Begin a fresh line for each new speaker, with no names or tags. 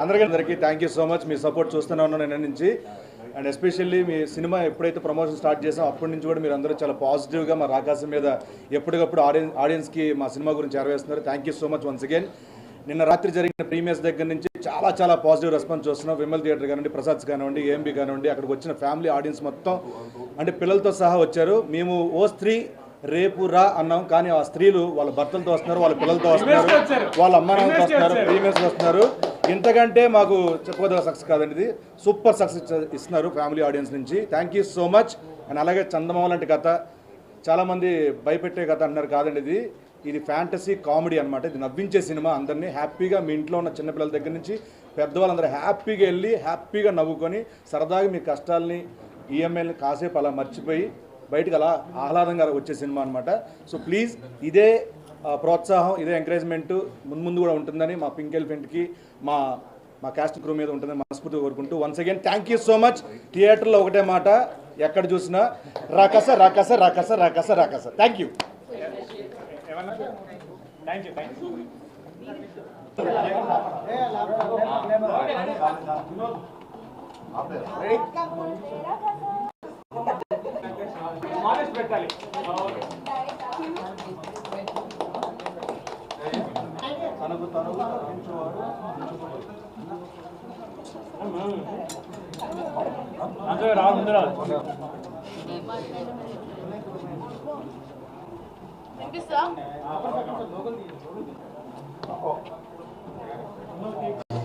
అందరికీ thank you so much. Me support చూస్తూనే ఉన్నాను నిన్న నుంచి. అండ్ ఎస్పెషల్లీ మీ సినిమా ఎప్పుడైతే ప్రమోషన్ స్టార్ట్ చేసామో అప్పటి నుంచి కూడా మీరు అందరూ చాలా పాజిటివ్గా మా రాకాశం మీద ఎప్పటికప్పుడు ఆడియన్స్కి మా సినిమా గురించి చేరవేస్తున్నారు. Thank you so much once again. నిన్న రాత్రి జరిగిన ప్రీమియర్స్ దగ్గర నుంచి చాలా పాజిటివ్ రెస్పాన్స్ చూస్తున్నాం. విమల్ థియేటర్ కానివ్వండి, ప్రసాద్స్ కానివ్వండి, ఏఎంబీ కానివ్వండి, అక్కడికి వచ్చిన ఫ్యామిలీ ఆడియన్స్ మొత్తం అంటే పిల్లలతో సహా వచ్చారు. మేము ఓ స్త్రీ రేపు రా అన్నాం, కానీ ఆ స్త్రీలు వాళ్ళ భర్తలతో వస్తున్నారు, వాళ్ళ పిల్లలతో వస్తున్నారు, వాళ్ళ అమ్మ నాన్నలతో వస్తున్నారు, ప్రీమియర్స్ వస్తున్నారు. ఇంతకంటే మాకు చెప్పుకోదగ్గ సక్సెస్ కాదండి, ఇది సూపర్ సక్సెస్ ఇస్తున్నారు ఫ్యామిలీ ఆడియన్స్ నుంచి. Thank you so much. And అలాగే చందమామ లాంటి కథ, చాలామంది భయపెట్టే కథ అంటున్నారు, కాదండి ఇది ఫ్యాంటసీ కామెడీ అనమాట. ఇది నవ్వించే సినిమా. అందరినీ హ్యాపీగా మీ ఇంట్లో ఉన్న చిన్నపిల్లల దగ్గర నుంచి పెద్దవాళ్ళందరూ హ్యాపీగా వెళ్ళి హ్యాపీగా నవ్వుకొని సరదాగా మీ కష్టాలని ఈఎంఐని కాసేపు అలా మర్చిపోయి బయటకు అలా ఆహ్లాదంగా వచ్చే సినిమా అనమాట. సో ప్లీజ్ ఇదే ప్రోత్సాహం, ఇదే ఎంకరేజ్మెంట్ ముందు కూడా ఉంటుందని మా పింక్ ఎలిఫెంట్కి మా కాస్ట్ క్రూ మీద ఉంటుందని మనస్ఫూర్తిగా కోరుకుంటూ once again thank you so much. థియేటర్లో ఒకటే మాట, ఎక్కడ చూసినా రాకస రాకస రాకస రాకస రాకస. Thank you. పెట్టాలి. రాదు ముందు రాదు. వినిపిస్తా?